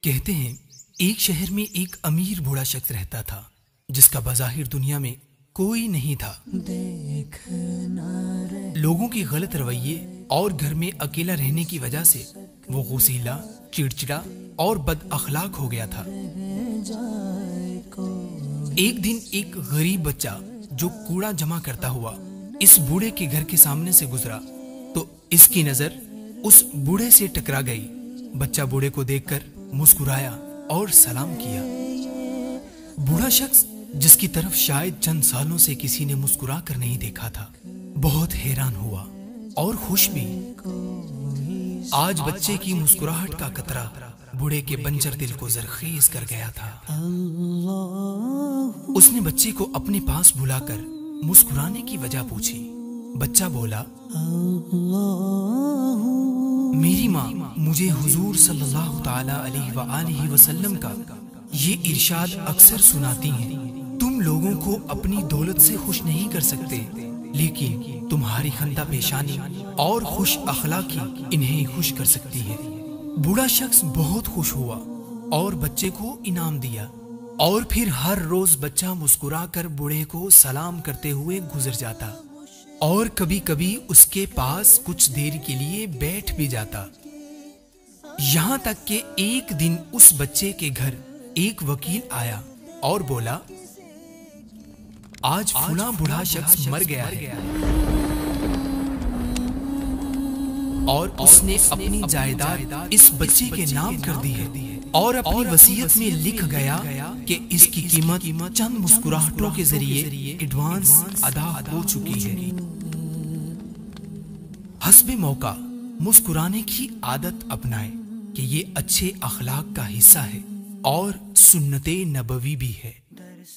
کہتے ہیں ایک شہر میں ایک امیر بوڑھا شخص رہتا تھا جس کا بظاہر دنیا میں کوئی نہیں تھا۔ لوگوں کے غلط رویے اور گھر میں اکیلا رہنے کی وجہ سے وہ غصیلا، چڑچڑا اور بد اخلاق ہو گیا تھا۔ ایک دن ایک غریب بچہ جو کوڑا جمع کرتا ہوا اس بوڑھے کے گھر کے سامنے سے گزرا تو اس کی نظر اس بوڑھے سے ٹکرا گئی۔ بچہ بوڑھے کو دیکھ کر مسکرایا اور سلام کیا۔ بوڑھا شخص جس کی طرف شاید چند سالوں سے کسی نے مسکرا کر نہیں دیکھا تھا بہت حیران ہوا اور خوش بھی۔ آج بچے کی مسکراہٹ کا قطرہ بوڑھے کے بنجر دل کو زرخیز کر گیا تھا۔ اس نے بچے کو اپنے پاس بلا کر مسکرانے کی وجہ پوچھی۔ بچہ بولا، میری ماں مجھے حضور صلی اللہ تعالی علیہ وآلہ وسلم کا یہ ارشاد اکثر سناتی ہیں، تم لوگوں کو اپنی دولت سے خوش نہیں کر سکتے لیکن تمہاری خندہ پیشانی اور خوش اخلاقی انہیں خوش کر سکتی ہے۔ بوڑھا شخص بہت خوش ہوا اور بچے کو انعام دیا، اور پھر ہر روز بچہ مسکرا کر بوڑھے کو سلام کرتے ہوئے گزر جاتا اور کبھی کبھی اس کے پاس کچھ دیر کے لیے بیٹھ بھی جاتا۔ یہاں تک کہ ایک دن اس بچے کے گھر ایک وکیل آیا اور بولا، آج فلاں بوڑھا شخص مر گیا ہے اور اس نے اپنی جائیداد اس بچے کے نام کر دی ہے اور اپنی وصیت میں لکھ گیا کہ اس کی قیمت چند مسکراہٹوں کے ذریعے ایڈوانس ادا ہو چکی ہے۔ حسب موقع مسکرانے کی عادت اپنائیں کہ یہ اچھے اخلاق کا حصہ ہے اور سنت نبوی بھی ہے۔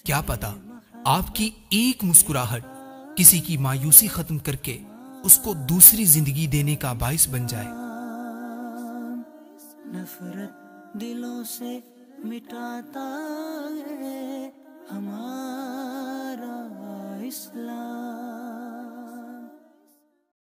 کیا پتا آپ کی ایک مسکراہٹ کسی کی مایوسی ختم کر کے اس کو دوسری زندگی دینے کا باعث بن جائے۔ نفرت دلوں سے مٹاتا